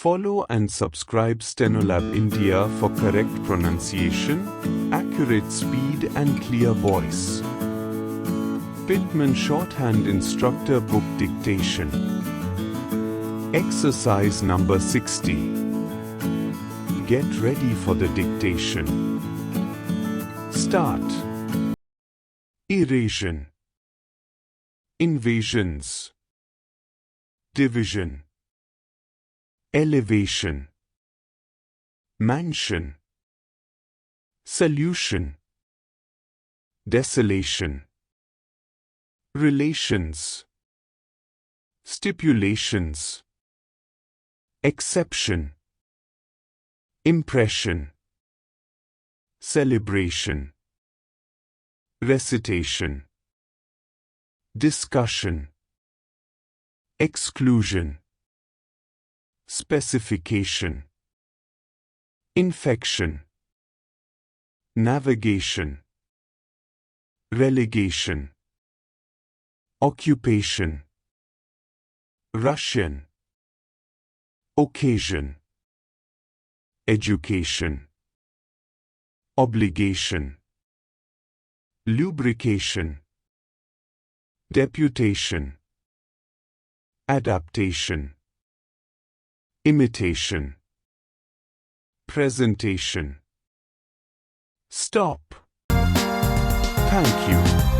Follow and subscribe Stenolab India for correct pronunciation, accurate speed and clear voice. Pitman Shorthand Instructor Book Dictation. Exercise number 60. Get ready for the dictation. Start. Erosion. Invasions. Division. Elevation. Mansion. Solution. Desolation. Relations. Stipulations. Exception. Impression. Celebration. Recitation. Discussion. Exclusion. Specification. Infection. Navigation. Relegation. Occupation. Russian. Occasion. Education. Obligation. Lubrication. Deputation. Adaptation. Imitation. Presentation. Stop. Thank you.